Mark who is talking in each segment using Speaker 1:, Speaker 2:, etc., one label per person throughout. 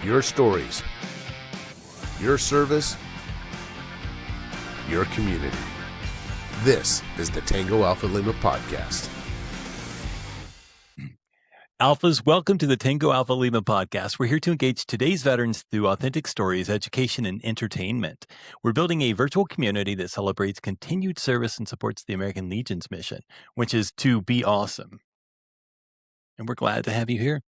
Speaker 1: Your stories, your service, your community. This is the Tango Alpha Lima podcast.
Speaker 2: Alphas, welcome to the Tango Alpha Lima podcast. We're here to engage today's veterans through authentic stories, education, and entertainment. We're building a virtual community that celebrates continued service and supports the American Legion's mission, which is to be awesome. And we're glad to have you here.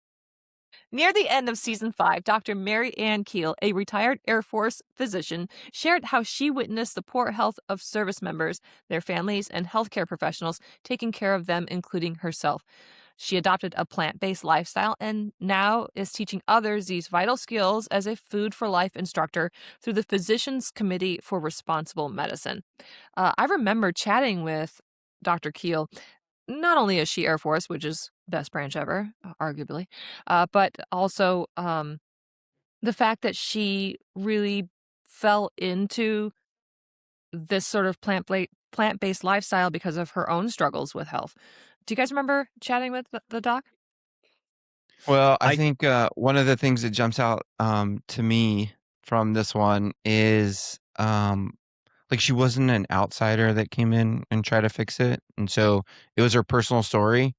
Speaker 3: Near the end of Season 5, Dr. Mary Ann Kiel, a retired Air Force physician, shared how she witnessed the poor health of service members, their families, and healthcare professionals taking care of them, including herself. She adopted a plant-based lifestyle and now is teaching others these vital skills as a Food for Life instructor through the Physicians Committee for Responsible Medicine. I remember chatting with Dr. Kiel. Not only is she Air Force, which is best branch ever, arguably, but also the fact that she really fell into this sort of plant-based lifestyle because of her own struggles with health. Do you guys remember chatting with the doc?
Speaker 4: Well, I think one of the things that jumps out to me from this one is like she wasn't an outsider that came in and tried to fix it. And so it was her personal story,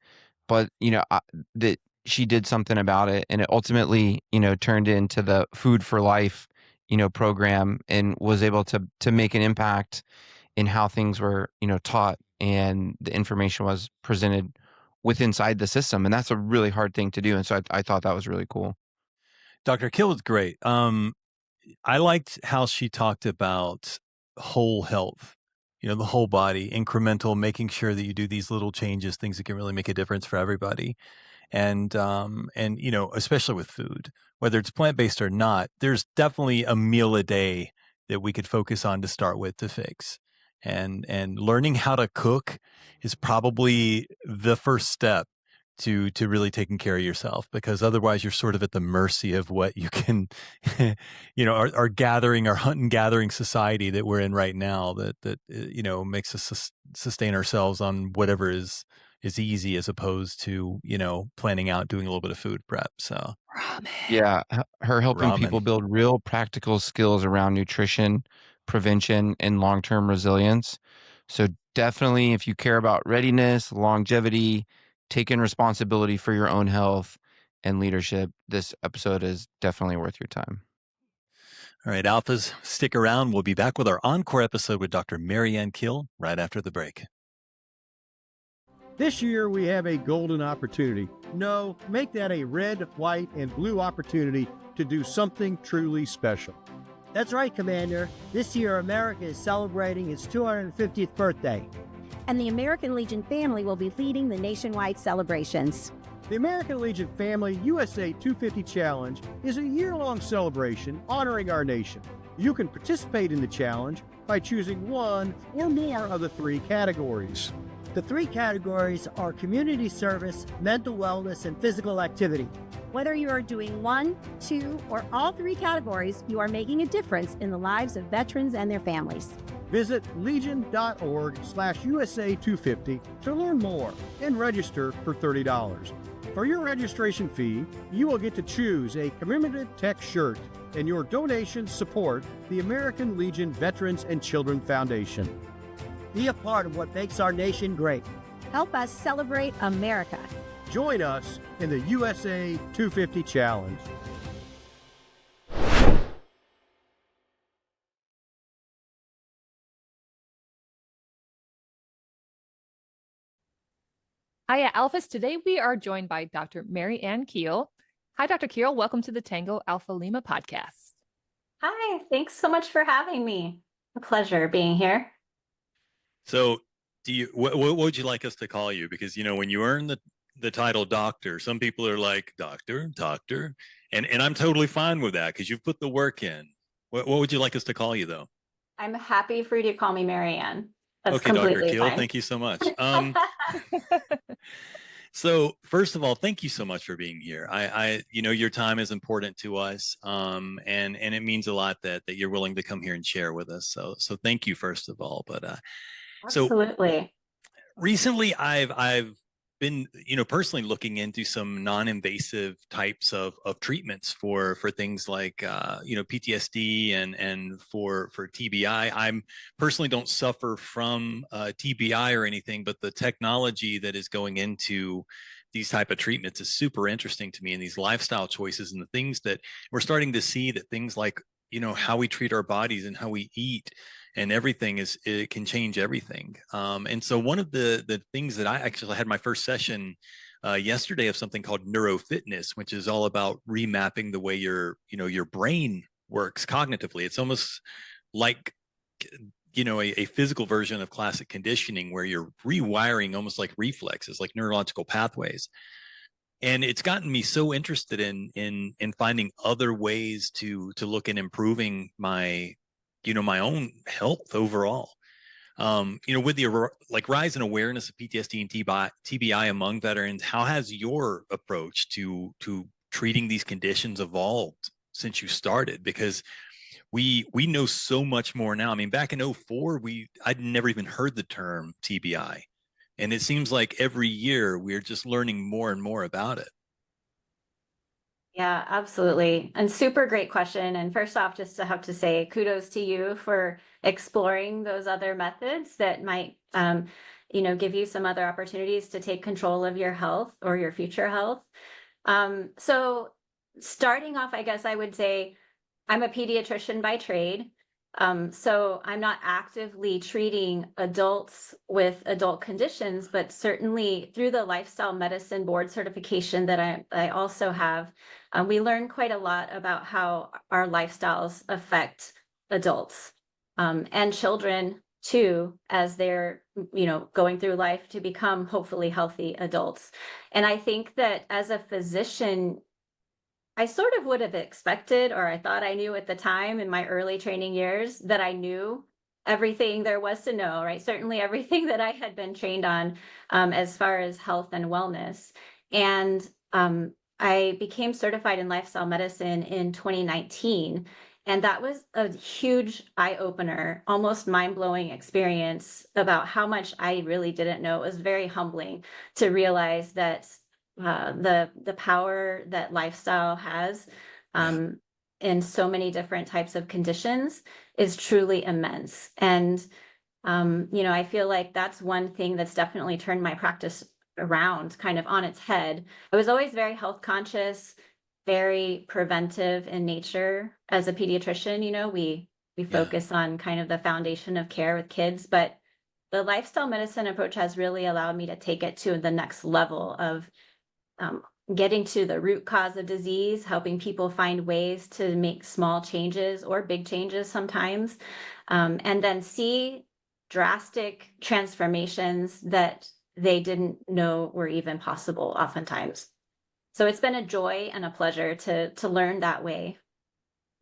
Speaker 4: but that she did something about it, and it ultimately, turned into the Food for Life, program, and was able to make an impact in how things were, taught and the information was presented inside the system. And that's a really hard thing to do. And so I thought that was really cool.
Speaker 2: Dr. Kiel was great. I liked how she talked about whole health, the whole body, incremental, making sure that you do these little changes, things that can really make a difference for everybody. And especially with food, whether it's plant-based or not, there's definitely a meal a day that we could focus on to start with to fix. And learning how to cook is probably the first step to really taking care of yourself, because otherwise you're sort of at the mercy of what you can, our hunt and gathering society that we're in right now that makes us sustain ourselves on whatever is easy, as opposed to, planning out, doing a little bit of food prep. So
Speaker 3: Ramen.
Speaker 4: Yeah, her helping people build real practical skills around nutrition, prevention, and long-term resilience. So definitely, if you care about readiness, longevity, taking responsibility for your own health and leadership, this episode is definitely worth your time.
Speaker 2: All right, Alphas, stick around. We'll be back with our encore episode with Dr. Mary Ann Kiel right after the break.
Speaker 5: This year we have a golden opportunity. No, make that a red, white, and blue opportunity to do something truly special.
Speaker 6: That's right, Commander. This year America is celebrating its 250th birthday.
Speaker 7: And the American Legion family will be leading the nationwide celebrations.
Speaker 5: The American Legion Family USA 250 Challenge is a year-long celebration honoring our nation. You can participate in the challenge by choosing one or more of the 3 categories.
Speaker 6: The 3 categories are community service, mental wellness, and physical activity.
Speaker 7: Whether you are doing 1, 2, or all 3 categories, you are making a difference in the lives of veterans and their families.
Speaker 5: Visit legion.org/USA250 to learn more and register for $30. For your registration fee, you will get to choose a commemorative tech shirt, and your donations support the American Legion Veterans and Children Foundation.
Speaker 6: Be a part of what makes our nation great.
Speaker 7: Help us celebrate America.
Speaker 5: Join us in the USA 250 Challenge.
Speaker 3: Hiya, Alphas. Today we are joined by Dr. Mary Ann Kiel. Hi, Dr. Kiel. Welcome to the Tango Alpha Lima podcast.
Speaker 8: Hi, thanks so much for having me. A pleasure being here.
Speaker 2: So what would you like us to call you? Because, when you earn the title doctor, some people are like, doctor, and I'm totally fine with that because you've put the work in. What would you like us to call you, though?
Speaker 8: I'm happy for you to call me Mary Ann. That's
Speaker 2: okay, Dr.
Speaker 8: completely
Speaker 2: Kiel,
Speaker 8: fine.
Speaker 2: thank you so much. So first of all, thank you so much for being here. Your time is important to us, and it means a lot that you're willing to come here and share with us. So thank you first of all. But
Speaker 8: absolutely.
Speaker 2: So recently, I've been, personally looking into some non-invasive types of treatments for things like, PTSD and for TBI. I'm personally don't suffer from TBI or anything, but the technology that is going into these type of treatments is super interesting to me, and these lifestyle choices and the things that we're starting to see, that things like, how we treat our bodies and how we eat and everything it can change everything. And so one of the things that I actually had my first session yesterday of something called neurofitness, which is all about remapping the way your brain works cognitively. It's almost like, a physical version of classic conditioning where you're rewiring almost like reflexes, like neurological pathways. And it's gotten me so interested in finding other ways to look at improving my own health overall. With the rise in awareness of PTSD and TBI among veterans, how has your approach to treating these conditions evolved since you started? Because we know so much more now. I mean, back in 2004, I'd never even heard the term TBI. And it seems like every year we're just learning more and more about it.
Speaker 8: Yeah, absolutely. And super great question. And first off, just to have to say kudos to you for exploring those other methods that might, give you some other opportunities to take control of your health or your future health. So starting off, I guess I would say I'm a pediatrician by trade. So I'm not actively treating adults with adult conditions, but certainly through the lifestyle medicine board certification that I also have, we learn quite a lot about how our lifestyles affect adults and children too, as they're, going through life to become hopefully healthy adults. And I think that as a physician, I sort of would have expected, or I thought I knew at the time in my early training years, that I knew everything there was to know, right? Certainly everything that I had been trained on as far as health and wellness. And I became certified in lifestyle medicine in 2019. And that was a huge eye opener, almost mind blowing experience about how much I really didn't know. It was very humbling to realize that the power that lifestyle has in so many different types of conditions is truly immense. And I feel like that's one thing that's definitely turned my practice around kind of on its head. I was always very health conscious, very preventive in nature. As a pediatrician, we focus on kind of the foundation of care with kids, but the lifestyle medicine approach has really allowed me to take it to the next level of getting to the root cause of disease, helping people find ways to make small changes or big changes sometimes, and then see drastic transformations that they didn't know were even possible oftentimes. So it's been a joy and a pleasure to learn that way.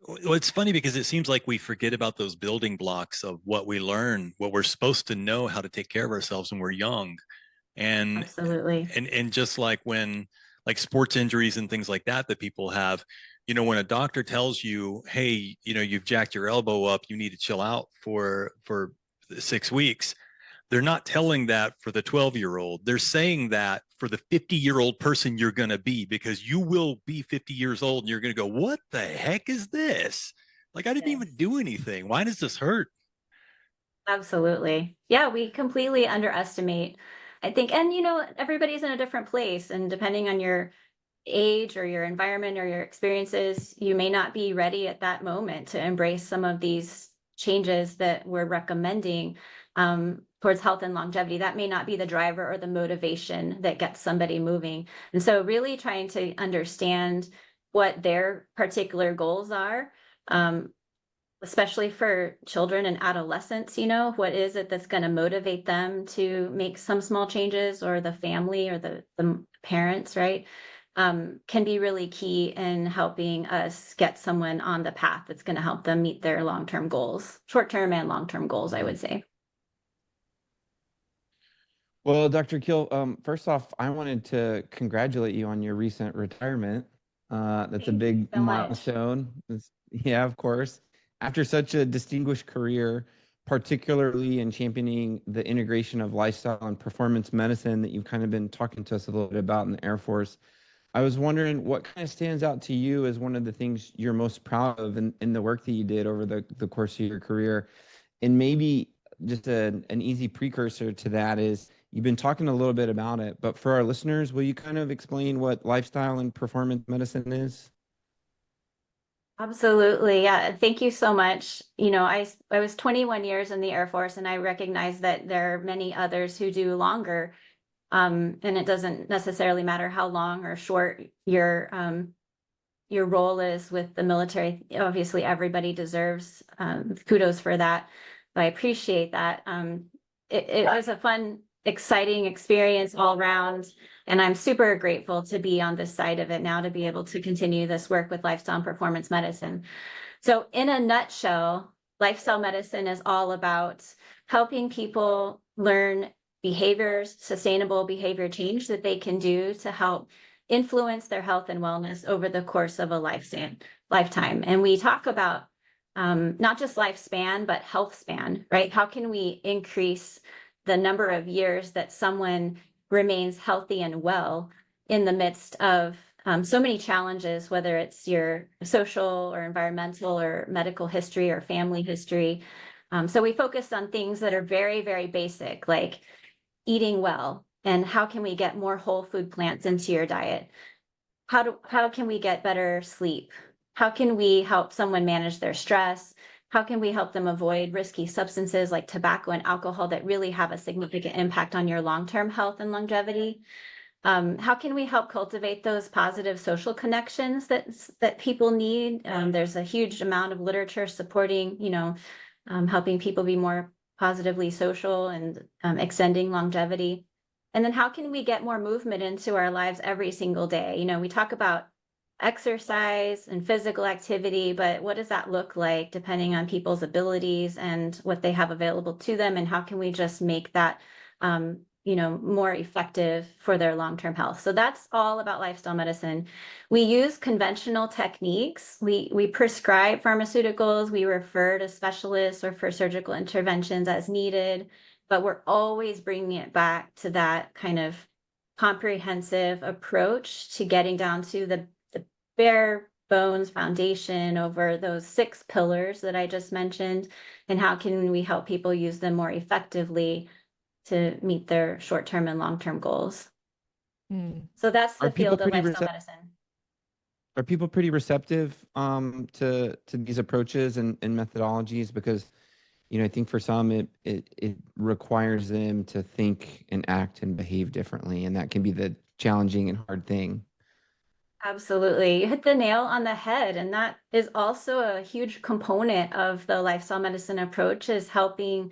Speaker 2: Well, it's funny because it seems like we forget about those building blocks of what we learn, what we're supposed to know how to take care of ourselves when we're young. And
Speaker 8: Absolutely.
Speaker 2: and just like when like sports injuries and things like that people have, when a doctor tells you, hey, you've jacked your elbow up, you need to chill out for 6 weeks, they're not telling that for the 12-year-old. They're saying that for the 50-year-old person you're going to be, because you will be 50 years old and you're going to go, what the heck is this? Like, I didn't even do anything. Why does this hurt?
Speaker 8: Absolutely. Yeah, we completely underestimate, I think. And, everybody's in a different place. And depending on your age or your environment or your experiences, you may not be ready at that moment to embrace some of these changes that we're recommending towards health and longevity. That may not be the driver or the motivation that gets somebody moving. And so really trying to understand what their particular goals are, especially for children and adolescents, what is it that's going to motivate them to make some small changes, or the family or the parents, right? Can be really key in helping us get someone on the path that's going to help them meet their long-term goals, short-term and long-term goals, I would say.
Speaker 4: Well, Dr. Kiel, first off, I wanted to congratulate you on your recent retirement. That's a
Speaker 8: Thank
Speaker 4: big
Speaker 8: you so much.
Speaker 4: milestone. Yeah, of course. After such a distinguished career, particularly in championing the integration of lifestyle and performance medicine that you've kind of been talking to us a little bit about in the Air Force. I was wondering what kind of stands out to you as one of the things you're most proud of in the work that you did over the course of your career. And maybe just an easy precursor to that is you've been talking a little bit about it, but for our listeners, will you kind of explain what lifestyle and performance medicine is?
Speaker 8: Absolutely. Yeah. Thank you so much. I was 21 years in the Air Force, and I recognize that there are many others who do longer. And it doesn't necessarily matter how long or short your role is with the military. Obviously, everybody deserves kudos for that. But I appreciate that. It was a fun, exciting experience all around. And I'm super grateful to be on this side of it now, to be able to continue this work with lifestyle and performance medicine. So in a nutshell, lifestyle medicine is all about helping people learn behaviors, sustainable behavior change that they can do to help influence their health and wellness over the course of a lifetime. And we talk about not just lifespan, but health span, right? How can we increase the number of years that someone remains healthy and well in the midst of so many challenges, whether it's your social or environmental or medical history or family history. So we focused on things that are very, very basic, like eating well, and how can we get more whole food plants into your diet? How can we get better sleep? How can we help someone manage their stress? How can we help them avoid risky substances like tobacco and alcohol that really have a significant impact on your long-term health and longevity? How can we help cultivate those positive social connections that people need? There's a huge amount of literature supporting, helping people be more positively social and extending longevity. And then how can we get more movement into our lives every single day? We talk about exercise and physical activity, but what does that look like depending on people's abilities and what they have available to them? And how can we just make that, more effective for their long-term health? So that's all about lifestyle medicine. We use conventional techniques. We prescribe pharmaceuticals. We refer to specialists or for surgical interventions as needed, but we're always bringing it back to that kind of comprehensive approach to getting down to the bare bones foundation over those 6 pillars that I just mentioned, and how can we help people use them more effectively to meet their short-term and long-term goals. So that's the field of lifestyle medicine.
Speaker 4: Are people pretty receptive to these approaches and methodologies? Because I think for some it requires them to think and act and behave differently, and that can be the challenging and hard thing.
Speaker 8: Absolutely. You hit the nail on the head. And that is also a huge component of the lifestyle medicine approach, is helping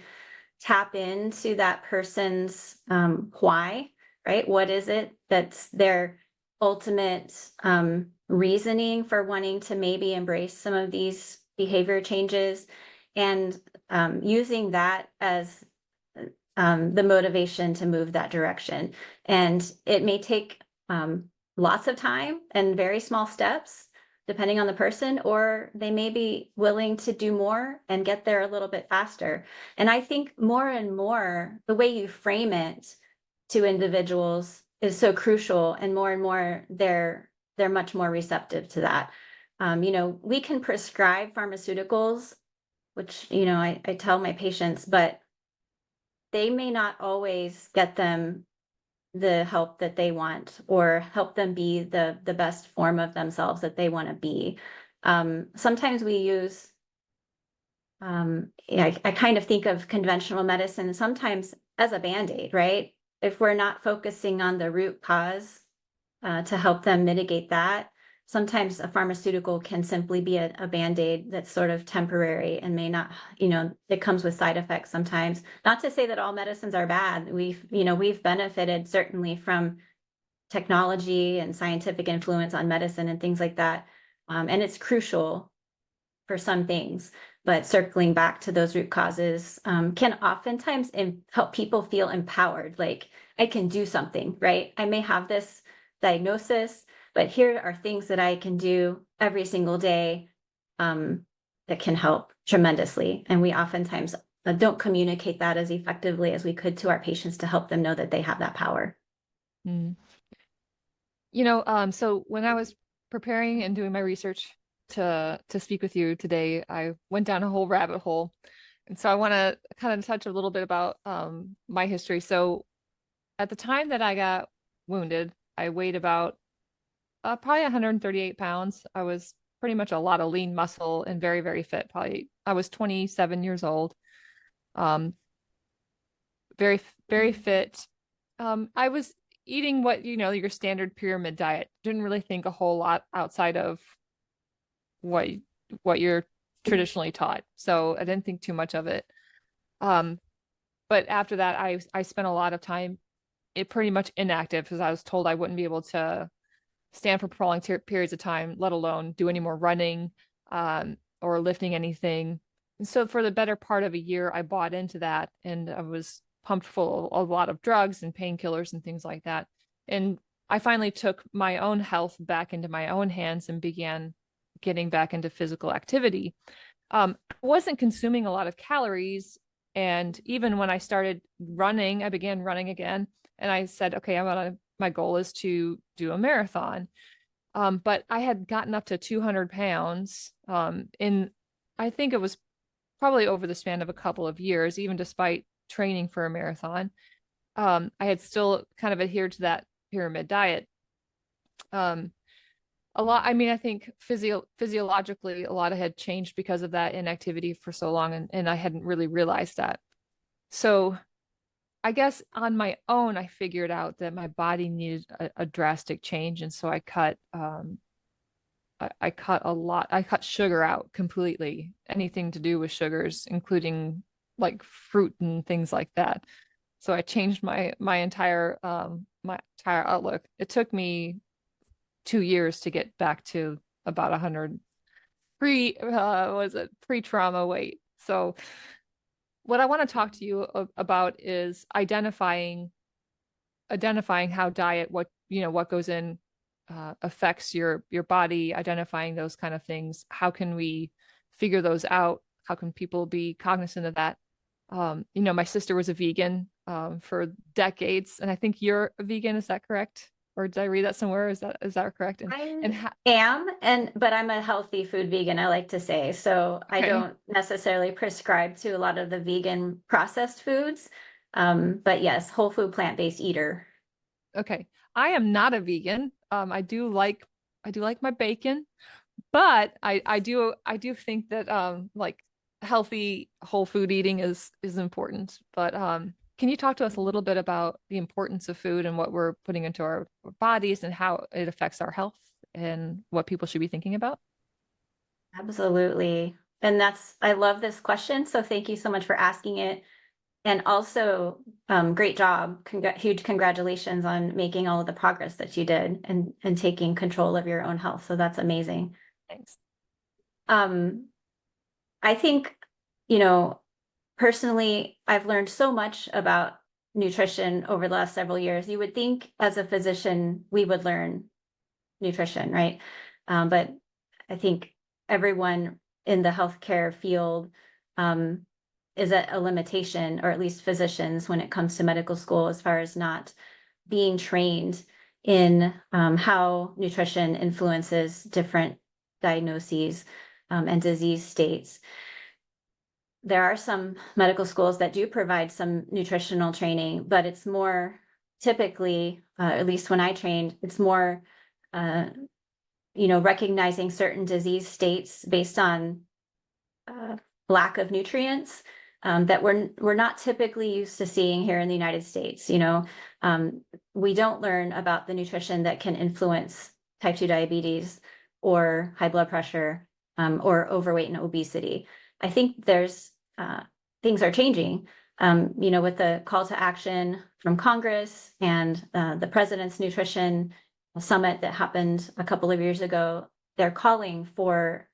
Speaker 8: tap into that person's why, right? What is it that's their ultimate reasoning for wanting to maybe embrace some of these behavior changes, and using that as the motivation to move that direction. And it may take lots of time and very small steps, depending on the person, or they may be willing to do more and get there a little bit faster. And I think more and more, the way you frame it to individuals is so crucial, and more they're much more receptive to that. We can prescribe pharmaceuticals, which, I tell my patients, but they may not always get them the help that they want, or help them be the best form of themselves that they want to be. Sometimes we use, I kind of think of conventional medicine sometimes as a Band-Aid, right? If we're not focusing on the root cause to help them mitigate that, sometimes a pharmaceutical can simply be a Band-Aid that's sort of temporary and may not, it comes with side effects sometimes. Not to say that all medicines are bad. We've benefited certainly from technology and scientific influence on medicine and things like that. And it's crucial for some things, but circling back to those root causes can oftentimes help people feel empowered. Like, I can do something, right? I may have this diagnosis, but here are things that I can do every single day that can help tremendously. And we oftentimes don't communicate that as effectively as we could to our patients to help them know that they have that power.
Speaker 3: Mm. So when I was preparing and doing my research to speak with you today, I went down a whole rabbit hole. And so I want to kind of touch a little bit about my history. So at the time that I got wounded, I weighed about probably 138 pounds. I was pretty much a lot of lean muscle and very, very fit. Probably I was 27 years old. Very, very fit. I was eating what, your standard pyramid diet. Didn't really think a whole lot outside of what you're traditionally taught. So I didn't think too much of it. But after that, I spent a lot of time pretty much inactive because I was told I wouldn't be able to stand for prolonged periods of time, let alone do any more running or lifting anything. And so for the better part of a year, I bought into that, and I was pumped full of a lot of drugs and painkillers and things like that. And I finally took my own health back into my own hands and began getting back into physical activity. I wasn't consuming a lot of calories. And even when I started running, I began running again. And I said, okay, my goal is to do a marathon. But I had gotten up to 200 pounds I think it was probably over the span of a couple of years, even despite training for a marathon. I had still kind of adhered to that pyramid diet. A lot, I think physiologically, a lot had changed because of that inactivity for so long, and I hadn't really realized that. So I guess on my own, I figured out that my body needed a drastic change. And so I cut a lot. I cut sugar out completely, anything to do with sugars, including like fruit and things like that. So I changed my entire outlook. It took me 2 years to get back to about 100 pre-trauma weight. So what I want to talk to you about is identifying how diet, what goes in, affects your body, identifying those kind of things. How can we figure those out? How can people be cognizant of that? My sister was a vegan for decades, and I think you're a vegan. Is that correct? Or did I read that somewhere? Is that correct?
Speaker 8: But I'm a healthy food vegan, I like to say. So okay. I don't necessarily prescribe to a lot of the vegan processed foods. But yes, whole food, plant-based eater.
Speaker 3: Okay. I am not a vegan. I do like my bacon, but I do think that like healthy whole food eating is important. But can you talk to us a little bit about the importance of food and what we're putting into our bodies and how it affects our health and what people should be thinking about?
Speaker 8: Absolutely. And I love this question. So thank you so much for asking it. And also, great job. Huge congratulations on making all of the progress that you did and taking control of your own health. So that's amazing.
Speaker 3: Thanks.
Speaker 8: I think, personally, I've learned so much about nutrition over the last several years. You would think as a physician, we would learn nutrition, right? But I think everyone in the healthcare field is at a limitation, or at least physicians when it comes to medical school, as far as not being trained in how nutrition influences different diagnoses and disease states. There are some medical schools that do provide some nutritional training, but it's more typically, at least when I trained, it's more, recognizing certain disease states based on lack of nutrients that we're not typically used to seeing here in the United States. We don't learn about the nutrition that can influence type 2 diabetes or high blood pressure or overweight and obesity. I think there's things are changing, with the call to action from Congress and the President's Nutrition Summit that happened a couple of years ago. They're calling for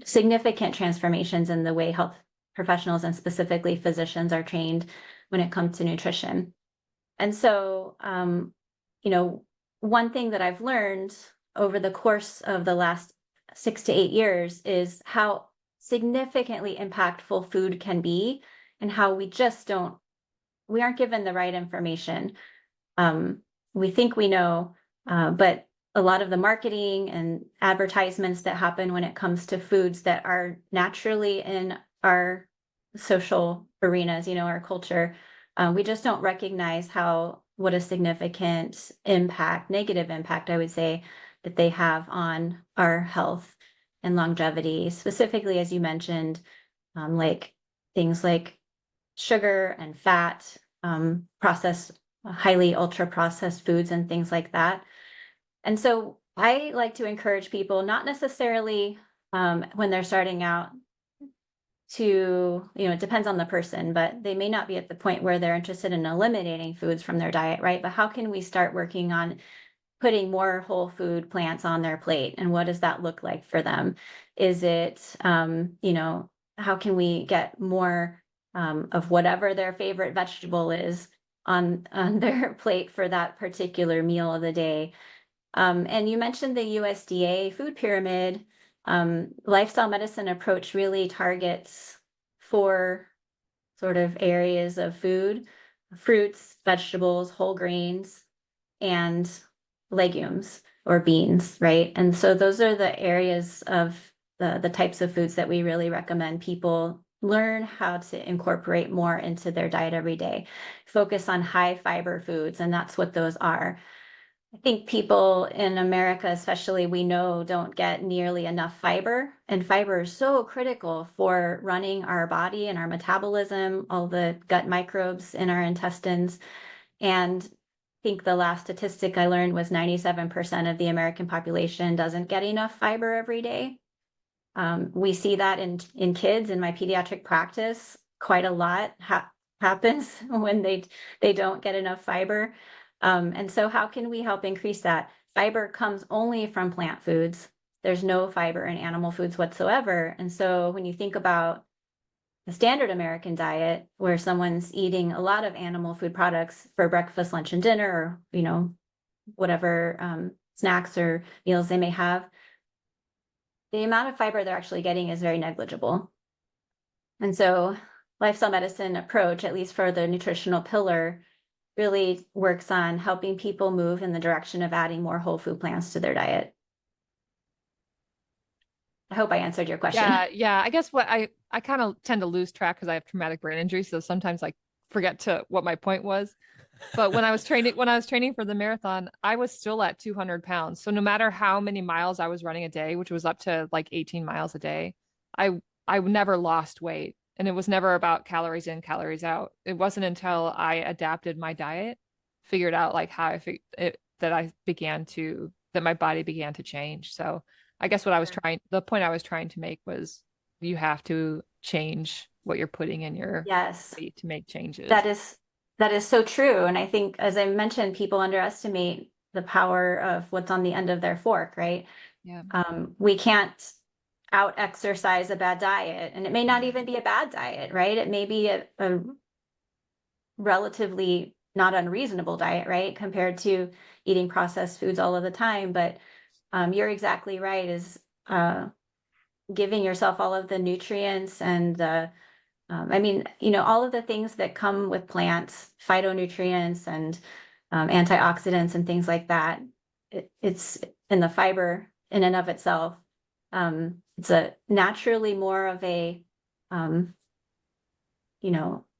Speaker 8: significant transformations in the way health professionals and specifically physicians are trained when it comes to nutrition. And so, one thing that I've learned over the course of the last 6 to 8 years is how significantly impactful food can be and how we aren't given the right information. We think we know, but a lot of the marketing and advertisements that happen when it comes to foods that are naturally in our social arenas, our culture, we just don't recognize what a significant impact, negative impact, I would say, that they have on our health and longevity, specifically, as you mentioned, like things like sugar and fat, highly ultra processed foods and things like that. And so I like to encourage people, not necessarily when they're starting out, it depends on the person, but they may not be at the point where they're interested in eliminating foods from their diet, right? But how can we start working on putting more whole food plants on their plate? And what does that look like for them? Is it, how can we get more of whatever their favorite vegetable is on their plate for that particular meal of the day? And you mentioned the USDA food pyramid. Lifestyle medicine approach really targets 4 sort of areas of food: fruits, vegetables, whole grains, and legumes or beans, right? And so those are the areas of the types of foods that we really recommend people learn how to incorporate more into their diet every day. Focus on high fiber foods, and that's what those are. I think people in America, especially, we know don't get nearly enough fiber, and fiber is so critical for running our body and our metabolism, all the gut microbes in our intestines. And I think the last statistic I learned was 97% of the American population doesn't get enough fiber every day. We see that in kids in my pediatric practice. Quite a lot happens when they don't get enough fiber. And so how can we help increase that? Fiber comes only from plant foods. There's no fiber in animal foods whatsoever. And so when you think about the standard American diet, where someone's eating a lot of animal food products for breakfast, lunch, and dinner, or, whatever snacks or meals they may have, the amount of fiber they're actually getting is very negligible. And so lifestyle medicine approach, at least for the nutritional pillar, really works on helping people move in the direction of adding more whole food plants to their diet. I hope I answered your question.
Speaker 3: Yeah. I guess what I kind of tend to lose track because I have traumatic brain injury, so sometimes I forget what my point was. But when I was training for the marathon, I was still at 200 pounds. So no matter how many miles I was running a day, which was up to like 18 miles a day, I never lost weight. And it was never about calories in, calories out. It wasn't until I adapted my diet, figured out like how that my body began to change. So I guess the point I was trying to make was you have to change what you're putting in your body to make changes.
Speaker 8: That is so true. And I think, as I mentioned, people underestimate the power of what's on the end of their fork, right?
Speaker 3: Yeah.
Speaker 8: We can't out exercise a bad diet, and it may not even be a bad diet, right? It may be a relatively not unreasonable diet, right? Compared to eating processed foods all of the time. But you're exactly right, is giving yourself all of the nutrients and all of the things that come with plants, phytonutrients and antioxidants and things like that. It's in the fiber in and of itself. It's a naturally more of a,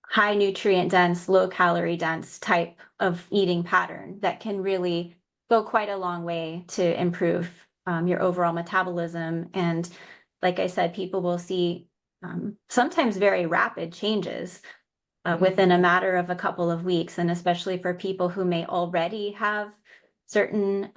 Speaker 8: high nutrient dense, low calorie dense type of eating pattern that can really go quite a long way to improve your overall metabolism. And like I said, people will see sometimes very rapid changes within a matter of a couple of weeks. And especially for people who may already have certain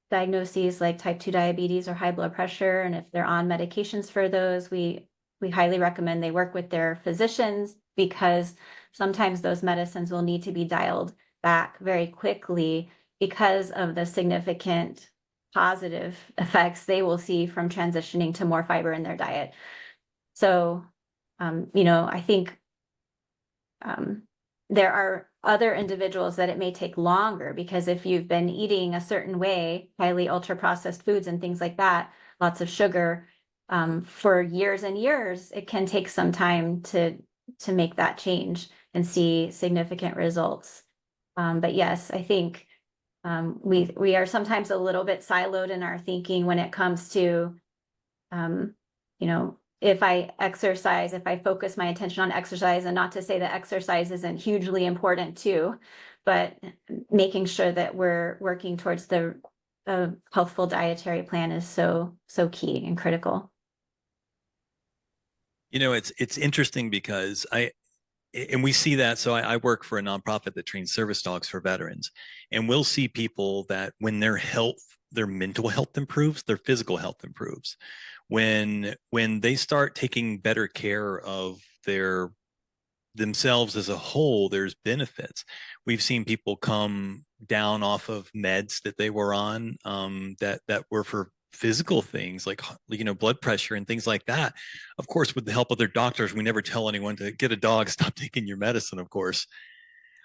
Speaker 8: diagnoses like type 2 diabetes or high blood pressure. And if they're on medications for those, we highly recommend they work with their physicians, because sometimes those medicines will need to be dialed back very quickly because of the significant positive effects they will see from transitioning to more fiber in their diet. So, I think there are other individuals that it may take longer, because if you've been eating a certain way, highly ultra processed foods and things like that, lots of sugar for years and years, it can take some time to make that change and see significant results. But yes, I think we are sometimes a little bit siloed in our thinking when it comes to, if I exercise, if I focus my attention on exercise, and not to say that exercise isn't hugely important too, but making sure that we're working towards the healthful dietary plan is so key and critical.
Speaker 2: It's interesting because and we see that. So I work for a nonprofit that trains service dogs for veterans, and we'll see people that when their mental health improves, their physical health improves. When they start taking better care of themselves as a whole, there's benefits. We've seen people come down off of meds that they were on, that were for physical things like blood pressure and things like that. Of course, with the help of their doctors, we never tell anyone to get a dog, stop taking your medicine, of course.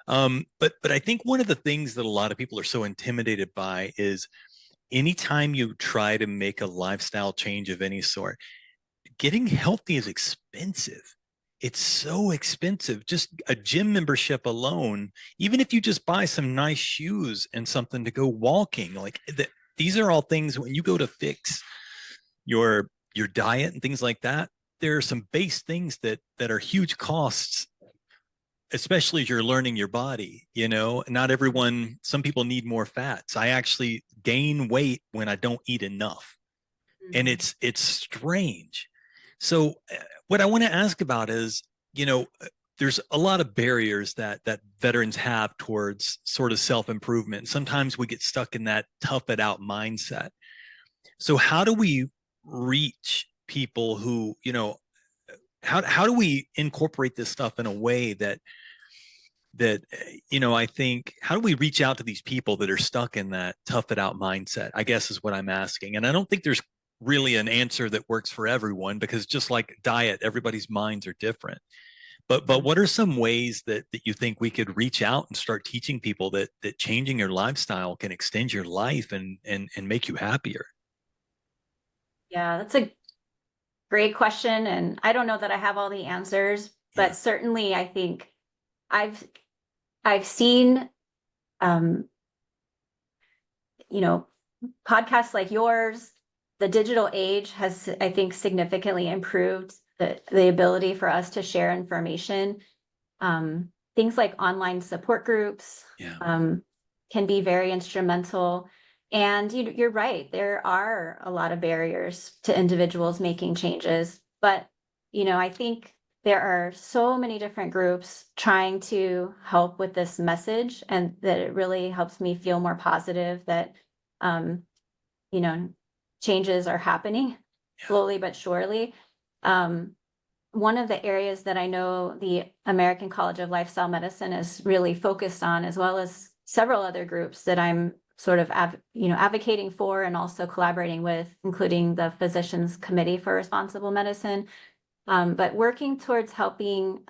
Speaker 2: But I think one of the things that a lot of people are so intimidated by is anytime you try to make a lifestyle change of any sort, getting healthy is expensive. It's so expensive. Just a gym membership alone, even if you just buy some nice shoes and something to go walking, these are all things when you go to fix your diet and things like that, there are some base things that are huge costs, especially as you're learning your body. Not everyone, some people need more fats. I actually gain weight when I don't eat enough. And it's strange. So what I want to ask about is, there's a lot of barriers that veterans have towards sort of self-improvement. Sometimes we get stuck in that tough it out mindset. So how do we reach people who, how do we incorporate this stuff in a way that I think, how do we reach out to these people that are stuck in that tough it out mindset, I guess is what I'm asking. And I don't think there's really an answer that works for everyone, because just like diet, everybody's minds are different. But what are some ways that you think we could reach out and start teaching people that changing your lifestyle can extend your life and make you happier?
Speaker 8: Yeah, that's a great question. And I don't know that I have all the answers, but certainly I think I've seen, podcasts like yours. The digital age has, I think, significantly improved the ability for us to share information. Things like online support groups can be very instrumental. And you're right, there are a lot of barriers to individuals making changes. But, I think there are so many different groups trying to help with this message, and that it really helps me feel more positive that, changes are happening slowly but surely. One of the areas that I know the American College of Lifestyle Medicine is really focused on, as well as several other groups that I'm sort of advocating for and also collaborating with, including the Physicians Committee for Responsible Medicine, but working towards helping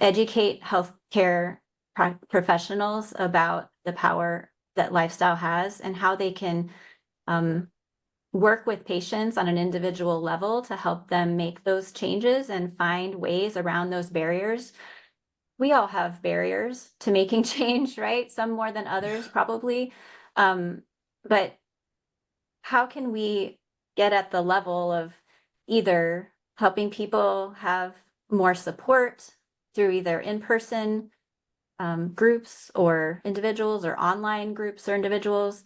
Speaker 8: educate healthcare professionals about the power that lifestyle has and how they can work with patients on an individual level to help them make those changes and find ways around those barriers. We all have barriers to making change, right? Some more than others, probably. But how can we get at the level of either helping people have more support through either in-person groups or individuals, or online groups or individuals?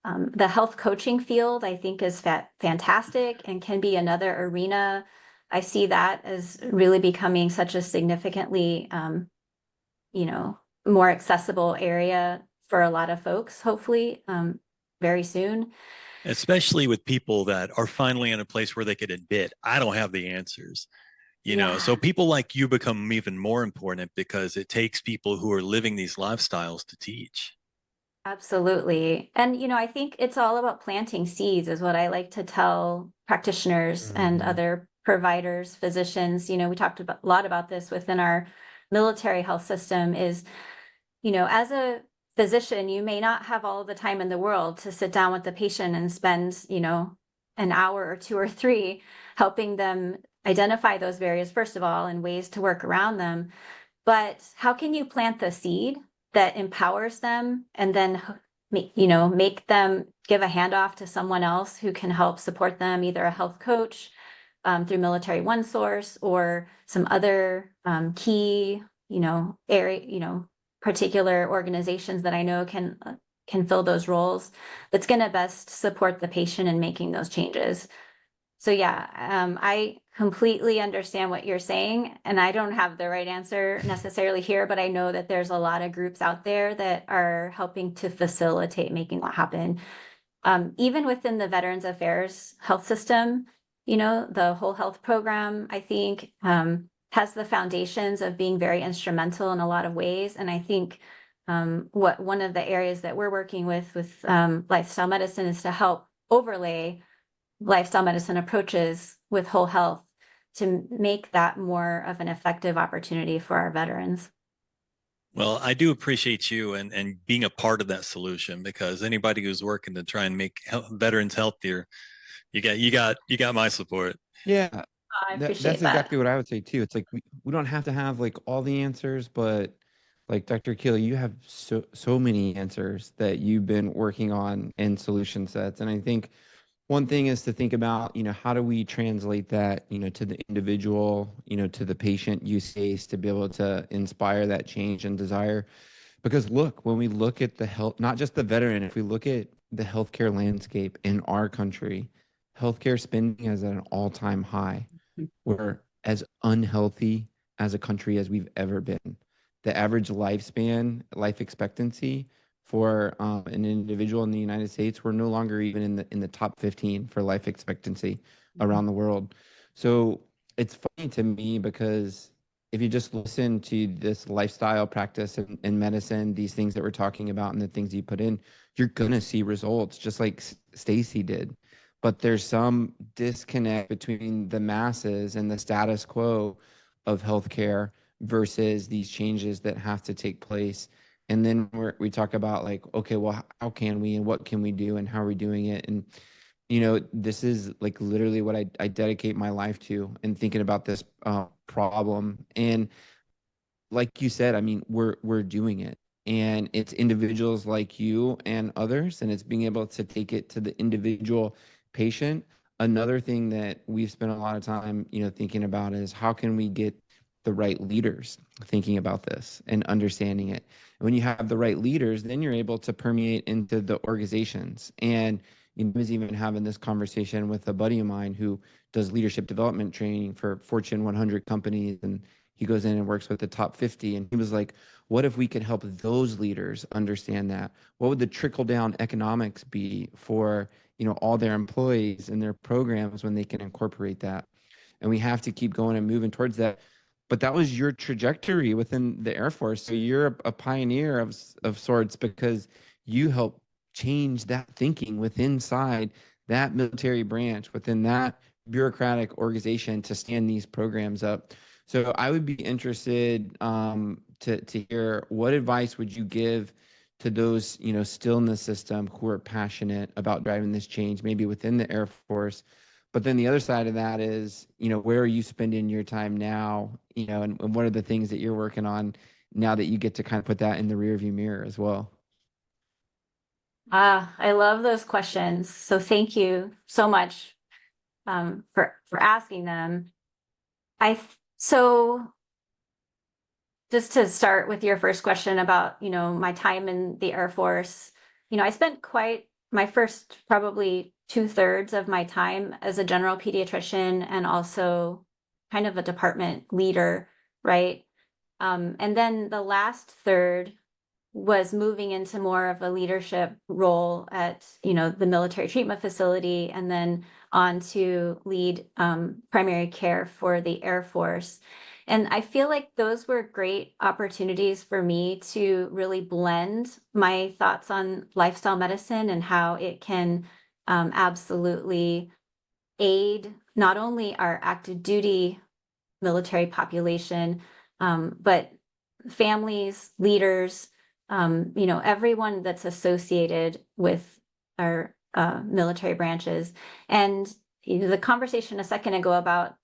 Speaker 8: The health coaching field, I think, is fantastic and can be another arena. I see that as really becoming such a significantly, more accessible area for a lot of folks, hopefully, very soon.
Speaker 2: Especially with people that are finally in a place where they could admit, I don't have the answers. So people like you become even more important, because it takes people who are living these lifestyles to teach.
Speaker 8: Absolutely. And, I think it's all about planting seeds, is what I like to tell practitioners and other providers, physicians. We talked a lot about this within our military health system is, as a physician, you may not have all the time in the world to sit down with the patient and spend, an hour or two or three helping them identify those barriers, first of all, and ways to work around them. But how can you plant the seed that empowers them and then, make them give a handoff to someone else who can help support them, either a health coach through Military One Source or some other key, area, particular organizations that I know can fill those roles. That's going to best support the patient in making those changes. So yeah, I completely understand what you're saying, and I don't have the right answer necessarily here, but I know that there's a lot of groups out there that are helping to facilitate making that happen. Even within the Veterans Affairs health system, the whole health program, I think, has the foundations of being very instrumental in a lot of ways. And I think one of the areas that we're working with lifestyle medicine is to help overlay lifestyle medicine approaches with whole health to make that more of an effective opportunity for our veterans.
Speaker 2: Well, I do appreciate you and being a part of that solution, because anybody who's working to try and make veterans healthier, you got my support.
Speaker 4: Yeah,
Speaker 8: I appreciate
Speaker 4: that's
Speaker 8: that.
Speaker 4: exactly what I would say too. It's like we don't have to have like all the answers, but like Dr. Kiel, you have so many answers that you've been working on in solution sets. And I think one thing is to think about, how do we translate that, to the individual, to the patient use case to be able to inspire that change and desire. Because look, when we look at the health, not just the veteran, if we look at the healthcare landscape in our country, healthcare spending is at an all-time high. We're as unhealthy as a country as we've ever been. The average lifespan, life expectancy for an individual in the United States, we're no longer even in the top 15 for life expectancy around the world. So it's funny to me because if you just listen to this lifestyle practice in medicine, these things that we're talking about and the things you put in, you're going to see results just like Stacy did. But there's some disconnect between the masses and the status quo of healthcare versus these changes that have to take place. And then we talk about like, okay, well, how can we and what can we do and how are we doing it? And, this is like literally what I dedicate my life to and thinking about this problem. And like you said, I mean, we're doing it. And it's individuals like you and others, and it's being able to take it to the individual patient. Another thing that we've spent a lot of time, thinking about is how can we get the right leaders thinking about this and understanding it. And when you have the right leaders, then you're able to permeate into the organizations. And I was even having this conversation with a buddy of mine who does leadership development training for Fortune 100 companies, and he goes in and works with the top 50. And he was like, what if we could help those leaders understand that? What would the trickle down economics be for, all their employees and their programs when they can incorporate that? And we have to keep going and moving towards that. But that was your trajectory within the Air Force. So you're a pioneer of sorts because you helped change that thinking within inside that military branch, within that bureaucratic organization to stand these programs up. So I would be interested to hear what advice would you give to those, still in the system who are passionate about driving this change, maybe within the Air Force. But then the other side of that is, where are you spending your time now, and what are the things that you're working on now that you get to kind of put that in the rearview mirror as well?
Speaker 8: I love those questions. So thank you so much for asking them. So just to start with your first question about, my time in the Air Force, I spent my first probably 2/3 of my time as a general pediatrician and also kind of a department leader, right? And then the last third was moving into more of a leadership role at, the military treatment facility, and then on to lead primary care for the Air Force. And I feel like those were great opportunities for me to really blend my thoughts on lifestyle medicine and how it can absolutely aid not only our active duty military population, but families, leaders, everyone that's associated with our military branches. And the conversation a second ago about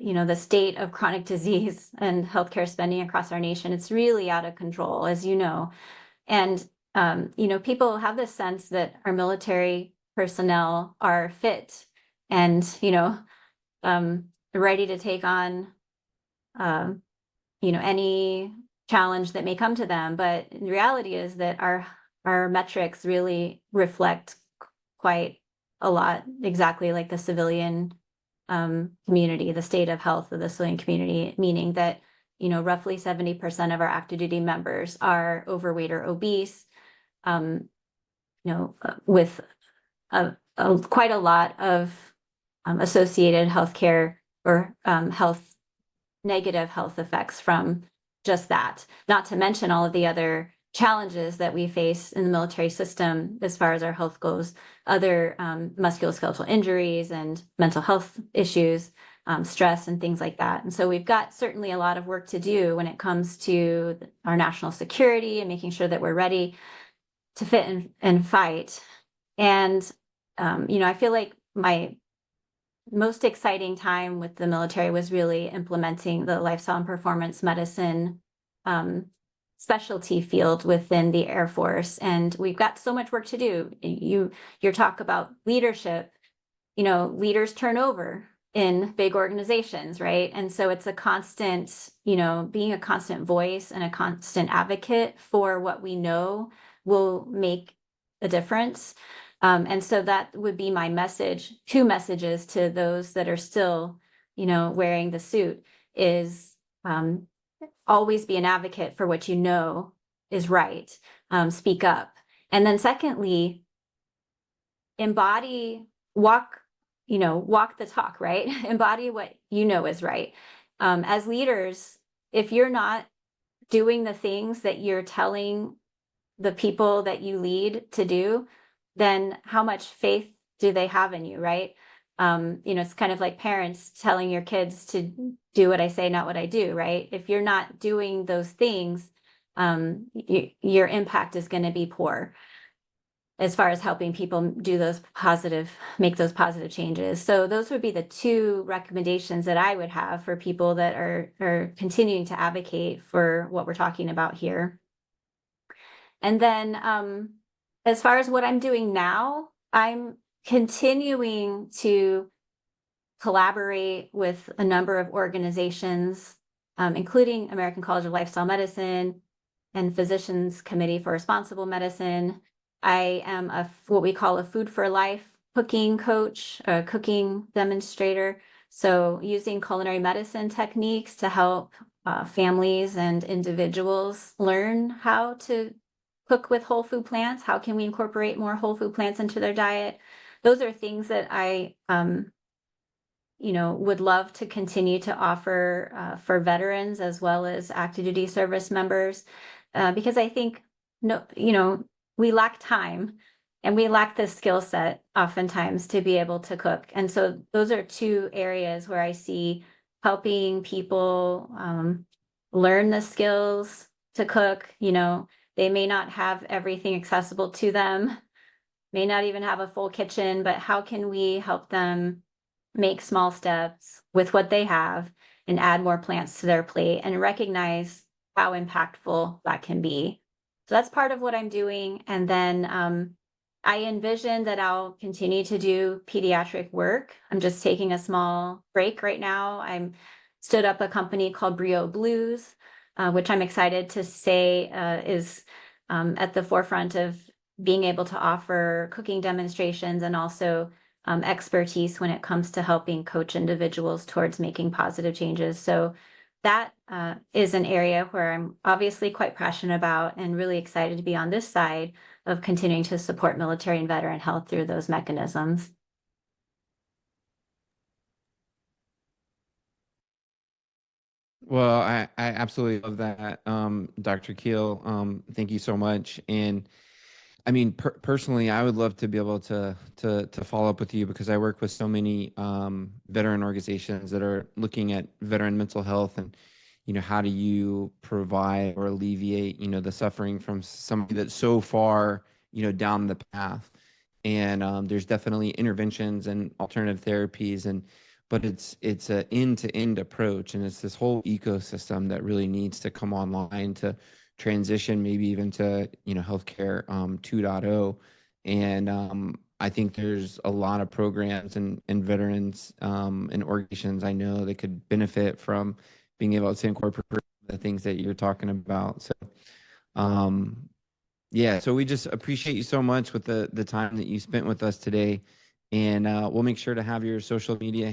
Speaker 8: the state of chronic disease and healthcare spending across our nation. It's really out of control, as you know. And, people have this sense that our military personnel are fit and, ready to take on, any challenge that may come to them. But the reality is that our metrics really reflect quite a lot, exactly like the civilian community, the state of health of the civilian community, meaning that, roughly 70% of our active duty members are overweight or obese, with quite a lot of associated healthcare or negative health effects from just that, not to mention all of the other challenges that we face in the military system as far as our health goes, other musculoskeletal injuries and mental health issues, stress and things like that. And so we've got certainly a lot of work to do when it comes to our national security and making sure that we're ready to fit and fight. And, I feel like my most exciting time with the military was really implementing the lifestyle and performance medicine specialty field within the Air Force. And we've got so much work to do. Your talk about leadership, leaders turn over in big organizations, right? And so it's a constant, being a constant voice and a constant advocate for what we know will make a difference. And so that would be my message, two messages to those that are still, wearing the suit is always be an advocate for what you know is right. Speak up. And then secondly, walk the talk, right? Embody what you know is right. As leaders, if you're not doing the things that you're telling the people that you lead to do, then how much faith do they have in you, right? It's kind of like parents telling your kids to do what I say, not what I do, right? If you're not doing those things, your impact is going to be poor as far as helping people make those positive changes. So those would be the two recommendations that I would have for people that are continuing to advocate for what we're talking about here. And then as far as what I'm doing now, I'm continuing to collaborate with a number of organizations, including American College of Lifestyle Medicine and Physicians Committee for Responsible Medicine. I am what we call a Food for Life cooking coach, a cooking demonstrator. So using culinary medicine techniques to help families and individuals learn how to cook with whole food plants. How can we incorporate more whole food plants into their diet? Those are things that I, would love to continue to offer for veterans as well as active duty service members, because I think, we lack time and we lack the skill set oftentimes to be able to cook. And so those are two areas where I see helping people learn the skills to cook. They may not have everything accessible to them, may not even have a full kitchen, but how can we help them make small steps with what they have and add more plants to their plate and recognize how impactful that can be? So that's part of what I'm doing. And then I envision that I'll continue to do pediatric work. I'm just taking a small break right now. I'm stood up a company called Brio Blues, which I'm excited to say is at the forefront of being able to offer cooking demonstrations and also expertise when it comes to helping coach individuals towards making positive changes. So that is an area where I'm obviously quite passionate about and really excited to be on this side of continuing to support military and veteran health through those mechanisms.
Speaker 4: Well, I absolutely love that, Dr. Kiel. Thank you so much. And I mean, personally, I would love to be able to follow up with you because I work with so many veteran organizations that are looking at veteran mental health and, how do you provide or alleviate, the suffering from somebody that's so far, down the path. And there's definitely interventions and alternative therapies. And but it's an end-to-end approach, and it's this whole ecosystem that really needs to come online to transition maybe even to healthcare 2.0. And I think there's a lot of programs and veterans and organizations I know that could benefit from being able to incorporate the things that you're talking about. So yeah, so we just appreciate you so much with the time that you spent with us today. And we'll make sure to have your social media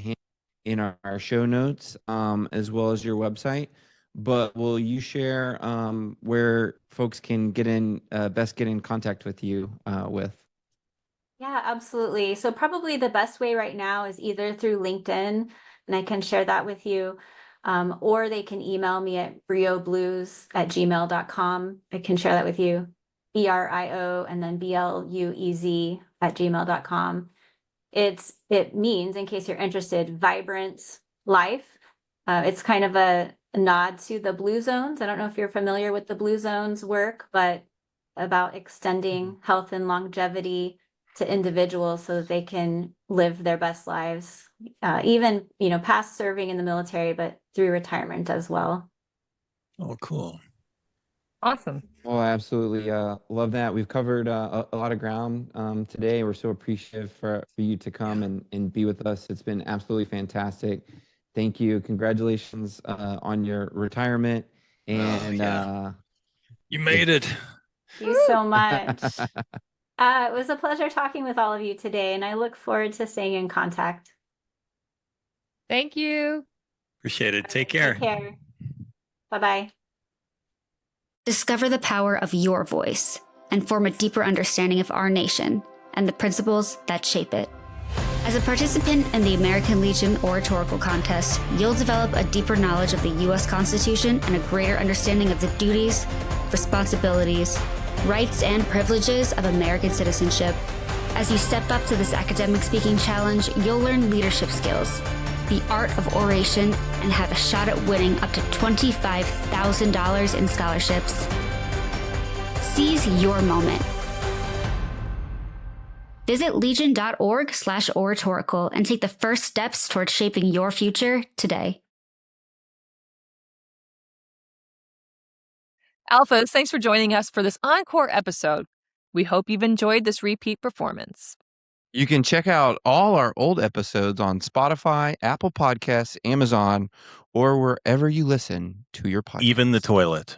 Speaker 4: in our show notes, as well as your website. But will you share where folks can best get in contact with you with?
Speaker 8: Yeah, absolutely. So probably the best way right now is either through LinkedIn, and I can share that with you, or they can email me at brioblues@gmail.com. I can share that with you, BRIO and then BLUEZ@gmail.com. It means, in case you're interested, vibrant life. It's kind of a nod to the Blue Zones. I don't know if you're familiar with the Blue Zones work, but about extending health and longevity to individuals so that they can live their best lives, even past serving in the military, but through retirement as well.
Speaker 2: Oh, cool.
Speaker 3: Awesome.
Speaker 4: Oh, I absolutely love that. We've covered a lot of ground today. We're so appreciative for you to come and be with us. It's been absolutely fantastic. Thank you. Congratulations on your retirement. And
Speaker 2: you made it.
Speaker 8: Thank you so much. It was a pleasure talking with all of you today, and I look forward to staying in contact.
Speaker 3: Thank you.
Speaker 2: Appreciate it. Take care.
Speaker 8: Take care. Bye-bye.
Speaker 9: Discover the power of your voice and form a deeper understanding of our nation and the principles that shape it. As a participant in the American Legion Oratorical Contest, you'll develop a deeper knowledge of the U.S. Constitution and a greater understanding of the duties, responsibilities, rights, and privileges of American citizenship. As you step up to this academic speaking challenge, you'll learn leadership skills, the art of oration, and have a shot at winning up to $25,000 in scholarships. Seize your moment. Visit legion.org/oratorical and take the first steps towards shaping your future today.
Speaker 3: Alphas, thanks for joining us for this encore episode. We hope you've enjoyed this repeat performance.
Speaker 4: you can check out all our old episodes on Spotify, Apple Podcasts, Amazon, or wherever you listen to your podcast.
Speaker 2: Even the toilet.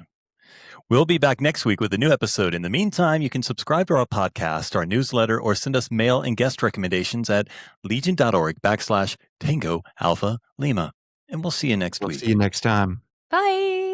Speaker 2: We'll be back next week with a new episode. In the meantime, you can subscribe to our podcast, our newsletter, or send us mail and guest recommendations at legion.org/Tango Alpha Lima. And we'll see you next week.
Speaker 4: See you next time.
Speaker 3: Bye.